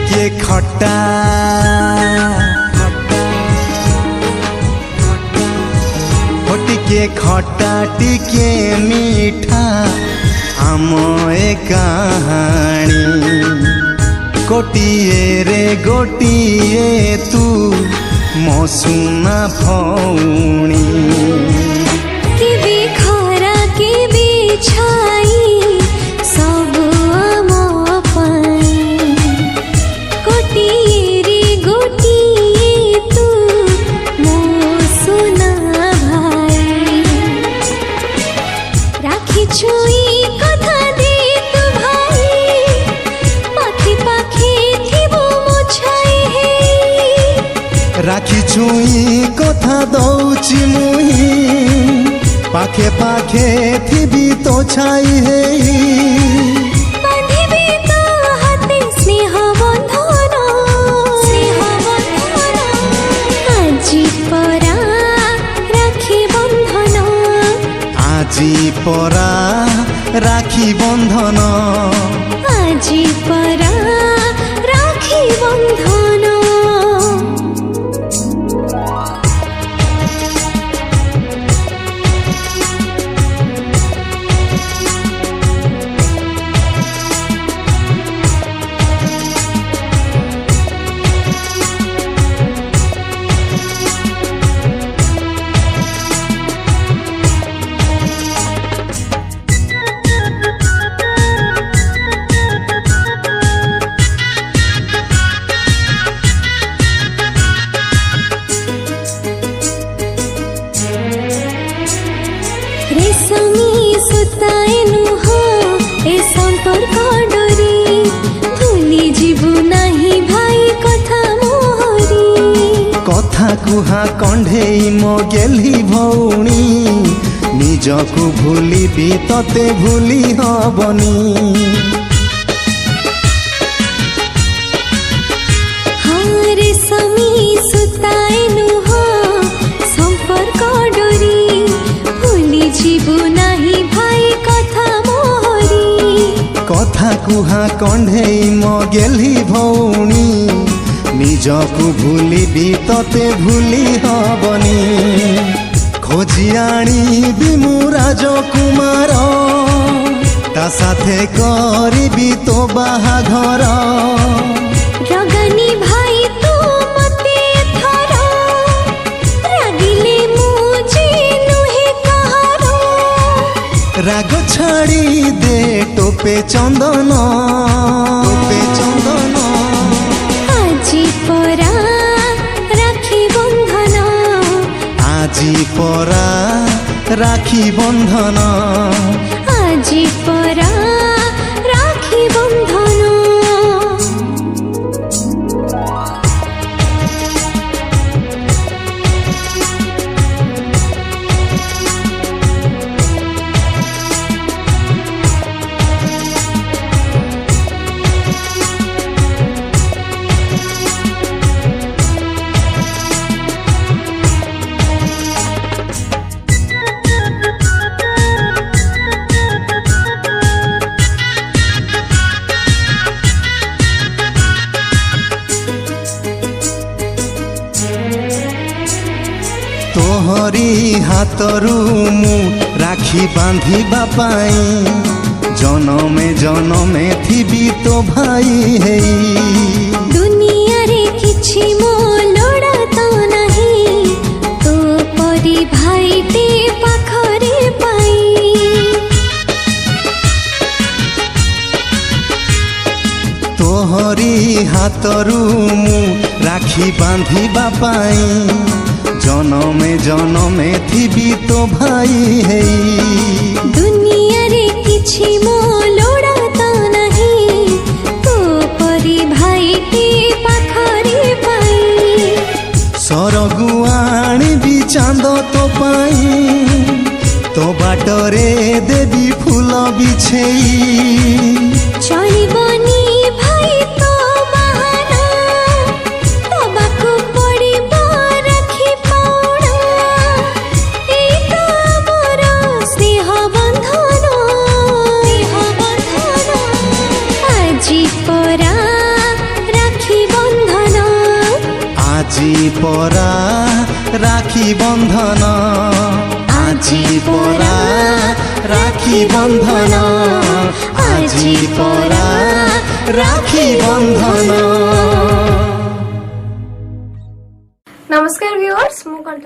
टिके खट्टा टिके खट्टा टिके मीठा आम ए कहानी गोटिए रे गोटिए तू मो सुना भौणी केबे खरा केबे छाई सब आम पाई गोटिए रे गोटिए तू मो सुना भाई राखी छुई कथा दे तू भाई पाखे पाखे थिबो मो छाई हे राखी छुई कथा दौची मुही पाखे पाखे थिबी तो छाई हे बांधिबी तो हाथे स्नेह बंधन आजी परा राखी बंधन आजी परा राखी बंधन आजी परा राखी बंधन रेशमी सुताए नुह ए संपर्क डोरी भूली जीवु नाही भाई कथा मोहरी कथा कुहा कंढेई मो गेली भौणी निजकु भूलिबी तते भूली हबनी हाँ रेशमी सुताए नुह संपर्क डोरी भूली जीवु नाही भाई कथा मोहरी कथा कुहा कंढेई मो गेली भौणी निजकु भूलिबी तते भूली हबनी खोजी आनिबी मु राजकुमार ता साथे करिबी तो बाहाघर रगनी भाई तू मते थर रागिले मुझे नुहे कहारो राग छाड़ी दे टोपे चंदन आजी परा राखी बंधन आजी परा राखी बंधन आजी परा राखी बंधन तोहरी हाथरू मु राखी बांधिबा पाई जनमे जनमे थिबी तो भाई हे दुनिया रे किछि मो लोड़ा तो नहीं तो परी भाई टे पाखरे पाई तोहरी हाथरू मु राखी बांधिबा पाई जनमे जनमे थिबी तो भाई हे दुनिया रे किछि मो लोड़ा तो नहीं तो परी भाई टे पाखरे पाई सरगु आनिबी चांद तो पाई तो बाटरे देवी फूल बिछेई चलिबनी भाई तो बहाना तबाकू पड़िब राखी पाउना ए तो मोर स्नेह बंधन आजी परा बंधन আজি পৰা राखी बंधन আজি পৰা राखी बंधन। नमस्कार व्यूअर्स, मु कंठ